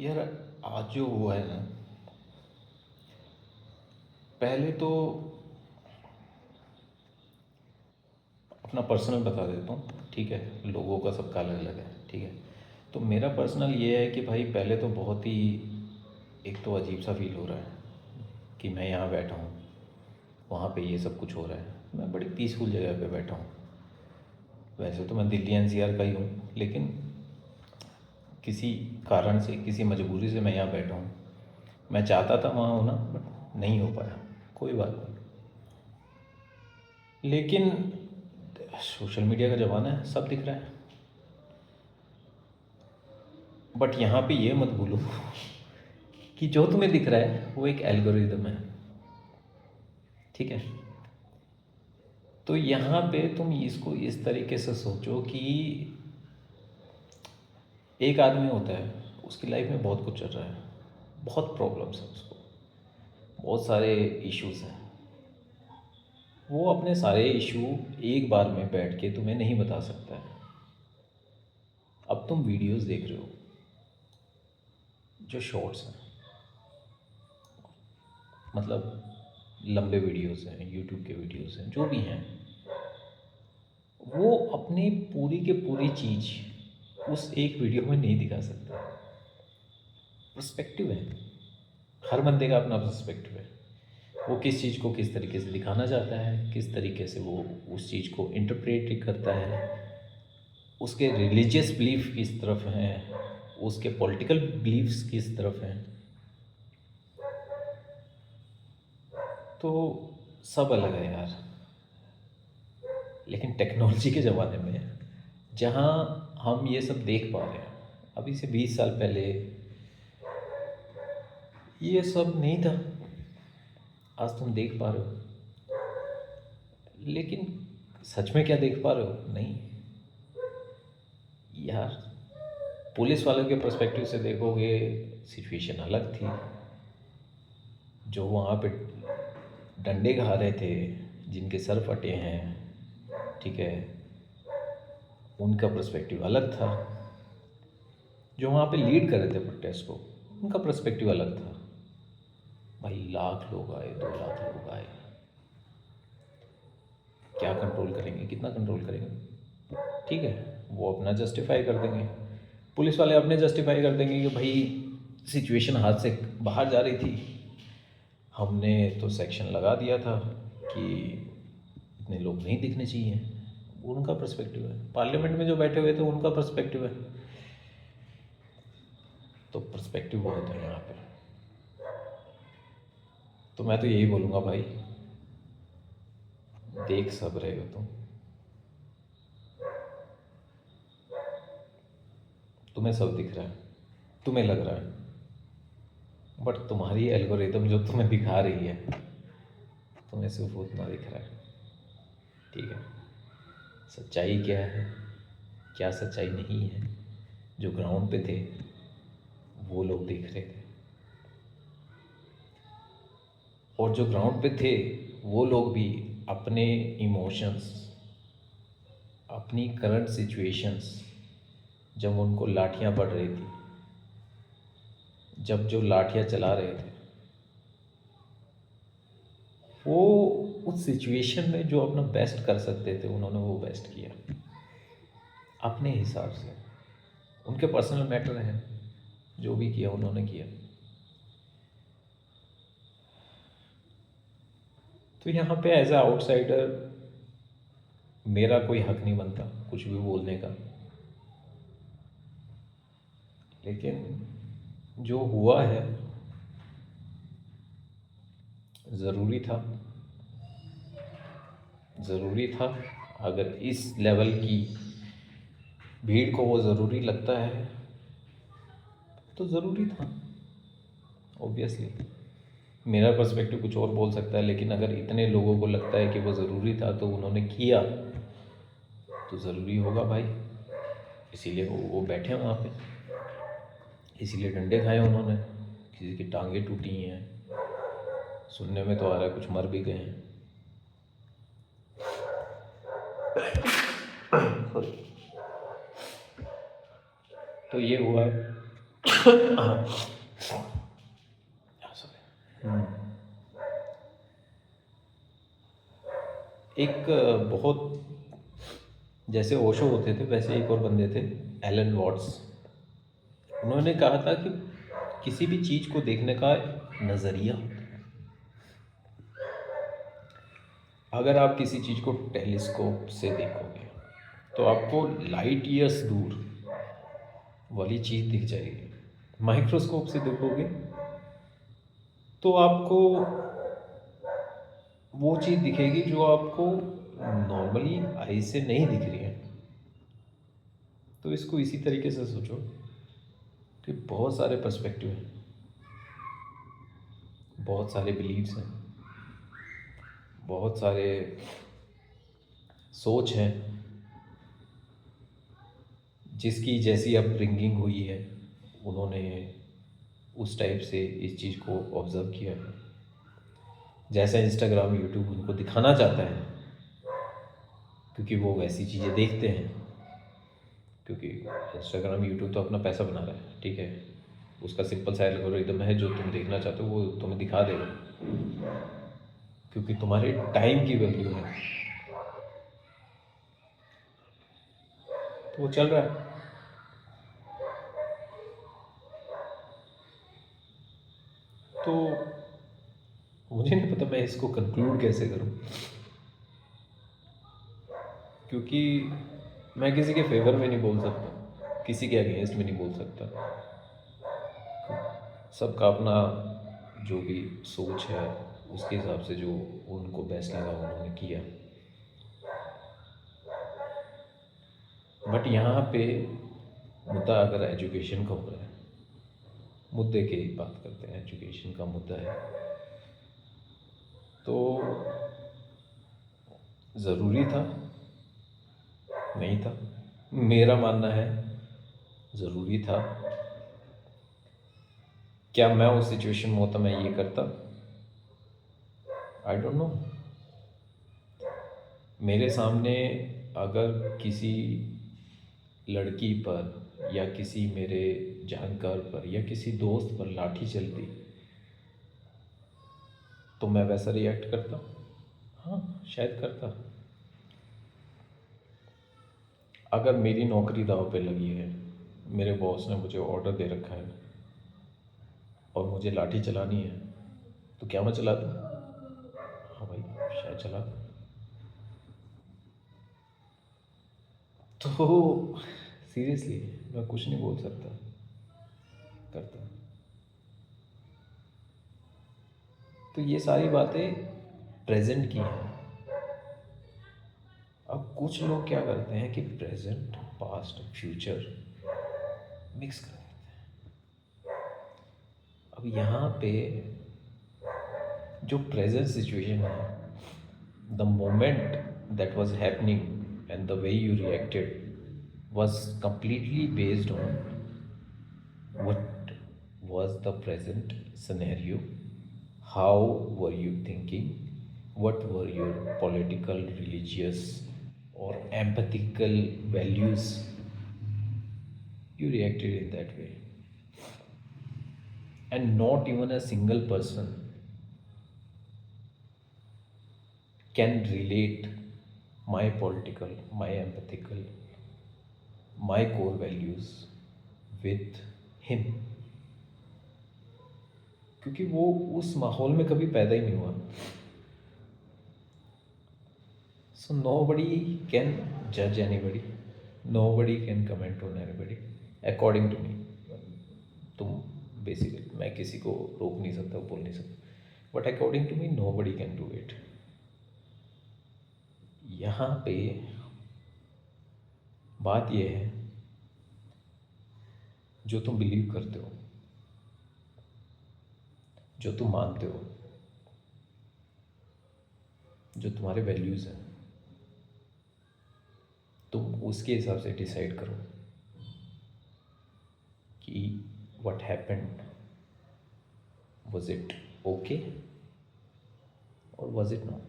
यार, आज जो हुआ है ना, पहले तो अपना पर्सनल बता देता हूँ। ठीक है, लोगों का सबका अलग अलग है। ठीक है, तो मेरा पर्सनल ये है कि भाई पहले तो बहुत ही एक तो अजीब सा फील हो रहा है कि मैं यहाँ बैठा हूँ, वहाँ पे ये सब कुछ हो रहा है। मैं बड़ी पीसफुल जगह पे बैठा हूँ। वैसे तो मैं दिल्ली एनसीआर का ही हूँ, लेकिन किसी कारण से, किसी मजबूरी से मैं यहाँ बैठा हूँ। मैं चाहता था वहाँ होना, बट नहीं हो पाया। कोई बात नहीं। लेकिन सोशल मीडिया का ज़माना है, सब दिख रहा है। बट यहाँ पे ये मत भूलो कि जो तुम्हें दिख रहा है वो एक एल्गोरिदम है। ठीक है, तो यहाँ पे तुम इसको इस तरीके से सोचो कि एक आदमी होता है, उसकी लाइफ में बहुत कुछ चल रहा है, बहुत प्रॉब्लम्स हैं उसको, बहुत सारे इश्यूज हैं। वो अपने सारे इशू एक बार में बैठ के तुम्हें नहीं बता सकता है। अब तुम वीडियोस देख रहे हो, जो शॉर्ट्स हैं, मतलब लंबे वीडियोस हैं, यूट्यूब के वीडियोस हैं, जो भी हैं, वो अपनी पूरी के पूरी चीज़ उस एक वीडियो में नहीं दिखा सकता। पर्सपेक्टिव है, हर बंदे का अपना पर्सपेक्टिव है। वो किस चीज़ को किस तरीके से दिखाना चाहता है, किस तरीके से वो उस चीज़ को इंटरप्रेट करता है, उसके रिलीजियस बिलीफ किस तरफ हैं, उसके पॉलिटिकल बिलीफ्स किस तरफ हैं। तो सब अलग है यार। लेकिन टेक्नोलॉजी के ज़माने में जहाँ हम ये सब देख पा रहे हैं, अभी से 20 साल पहले ये सब नहीं था। आज तुम देख पा रहे हो, लेकिन सच में क्या देख पा रहे हो? नहीं यार। पुलिस वालों के पर्सपेक्टिव से देखोगे, सिचुएशन अलग थी। जो वहाँ पे डंडे खा रहे थे, जिनके सर फटे हैं, ठीक है, उनका पर्सपेक्टिव अलग था। जो वहाँ पे लीड कर रहे थे प्रोटेस्ट को, उनका पर्सपेक्टिव अलग था। भाई, लाख लोग आए, 2 लाख लोग आए, क्या कंट्रोल करेंगे, कितना कंट्रोल करेंगे? ठीक है, वो अपना जस्टिफाई कर देंगे, पुलिस वाले अपने जस्टिफाई कर देंगे कि भाई सिचुएशन हाथ से बाहर जा रही थी, हमने तो सेक्शन लगा दिया था कि इतने लोग नहीं दिखने चाहिए। उनका पर्सपेक्टिव है। पार्लियामेंट में जो बैठे हुए थे, उनका पर्सपेक्टिव है। तो पर्सपेक्टिव बहुत है यहाँ पे। तो मैं तो यही बोलूँगा भाई, देख सब रहे हो तुम, तुम्हें सब दिख रहा है, तुम्हें लग रहा है, बट तुम्हारी एल्गोरिदम जो तुम्हें दिखा रही है, तुम्हें सिर्फ उतना दिख रहा है। ठीक है, सच्चाई क्या है, क्या सच्चाई नहीं है, जो ग्राउंड पे थे वो लोग देख रहे थे। और जो ग्राउंड पे थे वो लोग भी अपने इमोशंस, अपनी करंट सिचुएशंस, जब उनको लाठियाँ पड़ रही थी, जब जो लाठियाँ चला रहे थे, वो उस सिचुएशन में जो अपना बेस्ट कर सकते थे, उन्होंने वो बेस्ट किया अपने हिसाब से। उनके पर्सनल मैटर हैं, जो भी किया उन्होंने किया। तो यहाँ पे एज ए आउटसाइडर मेरा कोई हक नहीं बनता कुछ भी बोलने का। लेकिन जो हुआ है ज़रूरी था, ज़रूरी था। अगर इस लेवल की भीड़ को वो ज़रूरी लगता है तो ज़रूरी था, ऑब्वियसली। मेरा पर्सपेक्टिव कुछ और बोल सकता है, लेकिन अगर इतने लोगों को लगता है कि वो ज़रूरी था तो उन्होंने किया, तो ज़रूरी होगा भाई। इसीलिए वो बैठे हैं वहाँ पे, इसीलिए डंडे खाए उन्होंने, किसी की टांगें टूटी हैं, सुनने में तो आ रहा है कुछ मर भी गए हैं। तो ये हुआ। हाँ, sorry। एक बहुत, जैसे ओशो होते थे वैसे एक और बंदे थे, एलन वॉट्स। उन्होंने कहा था कि किसी भी चीज़ को देखने का नज़रिया होता है। अगर आप किसी चीज़ को टेलीस्कोप से देखोगे तो आपको लाइट ईयर्स दूर वाली चीज़ दिख जाएगी। माइक्रोस्कोप से देखोगे तो आपको वो चीज़ दिखेगी जो आपको नॉर्मली आई से नहीं दिख रही है। तो इसको इसी तरीके से सोचो कि बहुत सारे पर्सपेक्टिव हैं, बहुत सारे बिलीव्स हैं, बहुत सारे सोच हैं, जिसकी जैसी अपब्रिंगिंग हुई है उन्होंने उस टाइप से इस चीज़ को ऑब्ज़र्व किया है। जैसा इंस्टाग्राम यूट्यूब उनको दिखाना चाहता है, क्योंकि वो वैसी चीज़ें देखते हैं। क्योंकि इंस्टाग्राम यूट्यूब तो अपना पैसा बना रहा है, ठीक है। उसका सिंपल सा एल्गोरिदम है, जो तुम देखना चाहते हो वो तुम्हें दिखा देगा, क्योंकि तुम्हारे टाइम की वैल्यू है। तो वो चल रहा है। तो मुझे नहीं पता मैं इसको कंक्लूड कैसे करूं, क्योंकि मैं किसी के फेवर में नहीं बोल सकता, किसी के अगेंस्ट में नहीं बोल सकता। सबका अपना जो भी सोच है उसके हिसाब से जो उनको बेस्ट लगा उन्होंने किया। बट यहाँ पे मुद्दा अगर एजुकेशन का हो रहा है, मुद्दे की बात करते हैं, एजुकेशन का मुद्दा है, तो ज़रूरी था, नहीं था। मेरा मानना है ज़रूरी था। क्या मैं उस सिचुएशन में होता मैं ये करता? I don't know. मेरे सामने अगर किसी लड़की पर या किसी मेरे जानकार पर या किसी दोस्त पर लाठी चलती तो मैं वैसा रिएक्ट करता? हाँ, शायद करता। अगर मेरी नौकरी दांव पे लगी है, मेरे बॉस ने मुझे ऑर्डर दे रखा है और मुझे लाठी चलानी है, तो क्या मैं चला दूँ? हाँ भाई, शायद चला दूँ। तो सीरियसली मैं कुछ नहीं बोल सकता, करता। तो ये सारी बातें प्रेजेंट की हैं। अब कुछ लोग क्या करते हैं कि प्रेजेंट, पास्ट, फ्यूचर मिक्स कर देते हैं। अब यहाँ पे जो प्रेजेंट सिचुएशन है, the moment that was happening and the way you reacted was completely based on what was the present scenario, how were you thinking, what were your political, religious, or empathical values. You reacted in that way, and not even a single person can relate my political, my empathical, my core values with him, क्योंकि वो उस माहौल में कभी पैदा ही नहीं हुआ। सो नो बडी कैन जज anybody, nobody can comment on anybody according to me. तुम बेसिकली, मैं किसी को रोक नहीं सकता, बोल नहीं सकता, but according to me nobody can do it. यहाँ पे बात यह है, जो तुम बिलीव करते हो, जो तुम मानते हो, जो तुम्हारे वैल्यूज़ हैं, तुम उसके हिसाब से डिसाइड करो कि what happened, was it okay or was it not.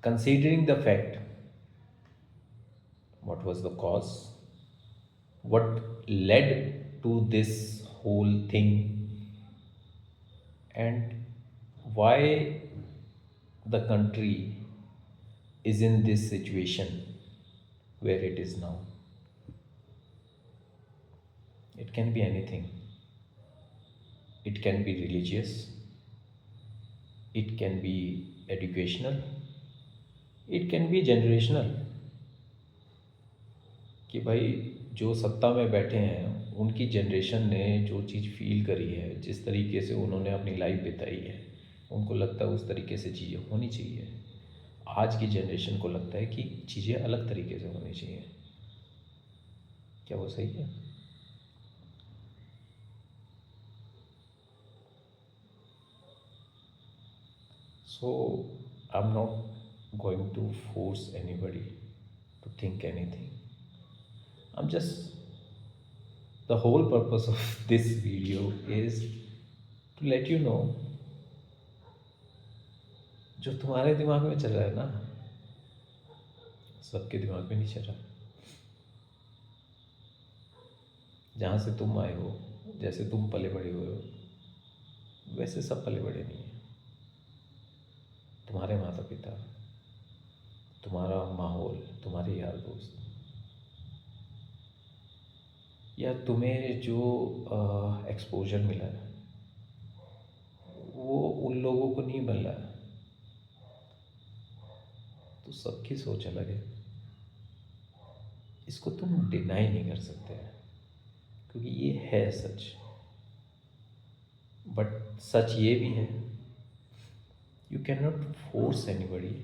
Considering the fact, what was the cause, what led to this whole thing, and why the country is in this situation where it is now. It can be anything. It can be religious, it can be educational, it can be generational. कि भाई जो सत्ता में बैठे हैं उनकी generation ने जो चीज़ फील करी है, जिस तरीके से उन्होंने अपनी लाइफ बिताई है, उनको लगता है उस तरीके से चीज़ें होनी चाहिए। आज की जनरेशन को लगता है कि चीज़ें अलग तरीके से होनी चाहिए। क्या वो सही है? So I'm not going to force anybody to think anything. I'm just, the whole purpose of this video is to let you know जो तुम्हारे दिमाग में चल रहा है ना, सबके दिमाग में नहीं चल रहा। जहाँ से तुम आए हो, जैसे तुम पले बड़े हुए हो, वैसे सब पले बड़े नहीं हैं। तुम्हारे माता पिता, तुम्हारा माहौल, तुम्हारे यार दोस्त, या तुम्हें जो एक्सपोजर मिला है वो उन लोगों को नहीं मिल रहा है। तो सबकी सोच अलग है, इसको तुम डिनाई नहीं कर सकते, क्योंकि ये है सच। बट सच ये भी है, you can not force anybody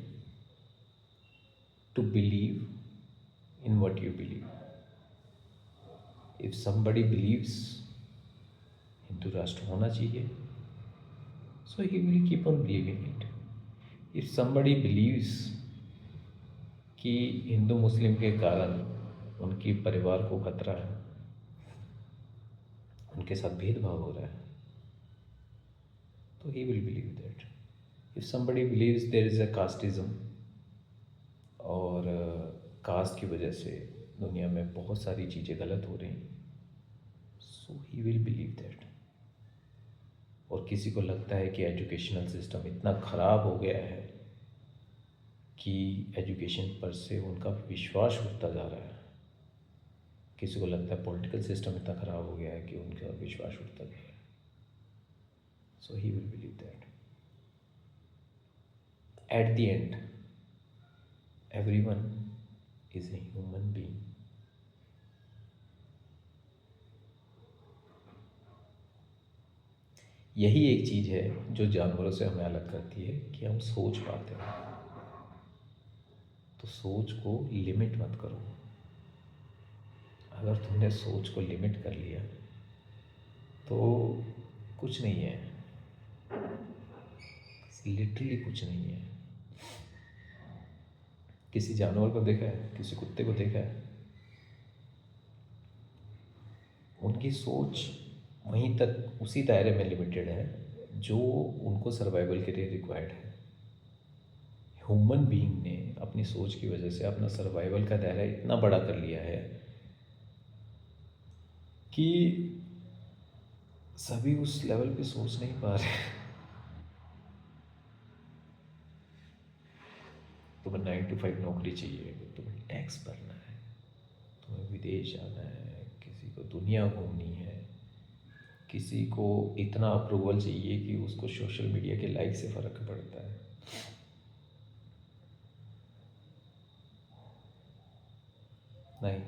to believe in what you believe. If somebody believes Hindu राष्ट्र होना चाहिए, so he will keep on believing it. If somebody believes कि हिंदू मुस्लिम के कारण उनकी परिवार को खतरा है, उनके साथ भेदभाव हो रहा है, तो he will believe that. If somebody believes there is a casteism और कास्ट की वजह से दुनिया में बहुत सारी चीज़ें गलत हो रही, so he will believe that. और किसी को लगता है कि एजुकेशनल सिस्टम इतना ख़राब हो गया है कि एजुकेशन पर से उनका विश्वास उठता जा रहा है। किसी को लगता है पॉलिटिकल सिस्टम इतना ख़राब हो गया है कि उनका विश्वास उठता जा रहा है। So he will believe that at the end everyone is a human being. यही एक चीज़ है जो जानवरों से हमें अलग करती है कि हम सोच पाते हैं। तो सोच को लिमिट मत करो। अगर तुमने सोच को लिमिट कर लिया तो कुछ नहीं है, लिटरली कुछ नहीं है। किसी जानवर को देखा है, किसी कुत्ते को देखा है, उनकी सोच वहीं तक उसी दायरे में लिमिटेड है जो उनको सर्वाइवल के लिए रिक्वायर्ड है। ह्यूमन बीइंग ने अपनी सोच की वजह से अपना सर्वाइवल का दायरा इतना बड़ा कर लिया है कि सभी उस लेवल पे सोच नहीं पा रहे। तुम्हें 9 to 5 नौकरी चाहिए, तुम्हें टैक्स भरना है, तुम्हें विदेश जाना है, किसी को दुनिया घूमनी है, किसी को इतना अप्रूवल चाहिए कि उसको सोशल मीडिया के लाइक से फ़र्क पड़ता है। नहीं,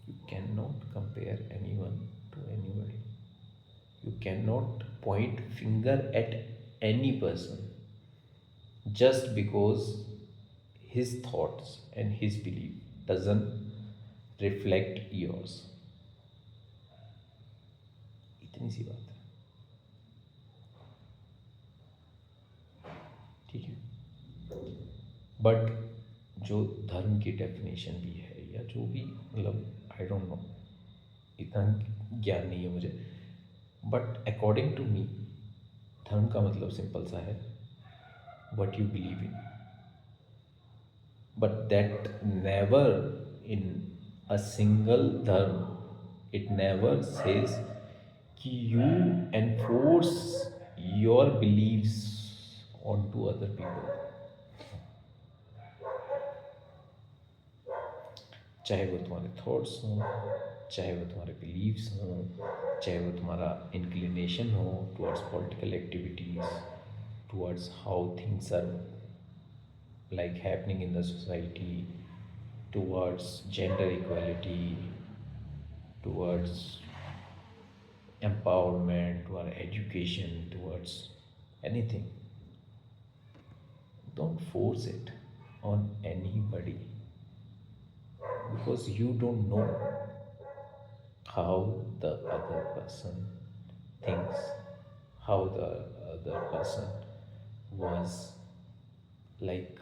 you cannot compare anyone to anybody. You cannot point finger at any person just because his thoughts and his belief doesn't reflect yours. इतनी सी बात है, ठीक है। बट जो धर्म की डेफिनेशन भी है या जो भी, मतलब आई डोंट नो, इतना ज्ञान नहीं है मुझे, बट अकॉर्डिंग टू मी धर्म का मतलब सिंपल सा है, what you believe in, but that never in a single dharma. It never says कि you enforce your beliefs onto other people. चाहे वो तुम्हारे थॉट्स हों, चाहे वो तुम्हारे बिलीव्स हों, चाहे वो तुम्हारा इंक्लिनेशन हो towards political activities, towards how things are like happening in the society, towards gender equality, towards empowerment, toward education, towards anything. Don't force it on anybody because you don't know how the other person thinks, how the other person was like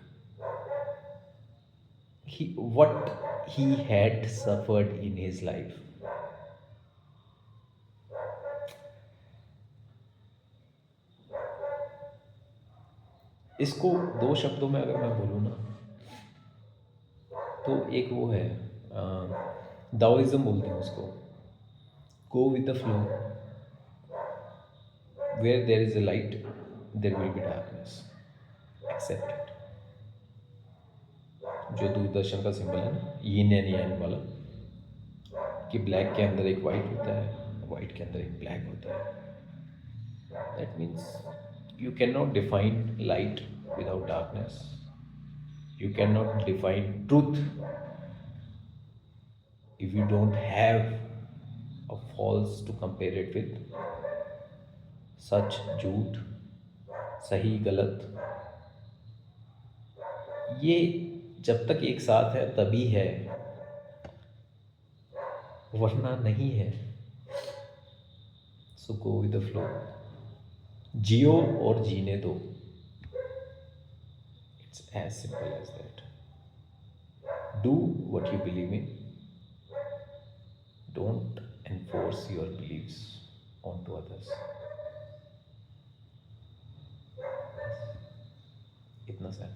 he had suffered in his life. इसको दो शब्दों में अगर मैं बोलूँ ना तो एक वो है दाओइज्म बोलते हैं उसको, go with the flow, where there is a light there will be darkness, accept it. जो दूरदर्शन का सिंबल है ना, यीन एंड यांग वाला, कि ब्लैक के अंदर एक वाइट होता है, वाइट के अंदर एक ब्लैक होता है। That means you cannot define light without darkness. You cannot define truth if you don't have a false to compare it with. सच झूठ, सही गलत, ये जब तक एक साथ है तभी है, वरना नहीं है। So go with the flow, जियो और जीने दो। It's as simple as that. Do what you believe in, don't enforce your beliefs on to others. इतना सा।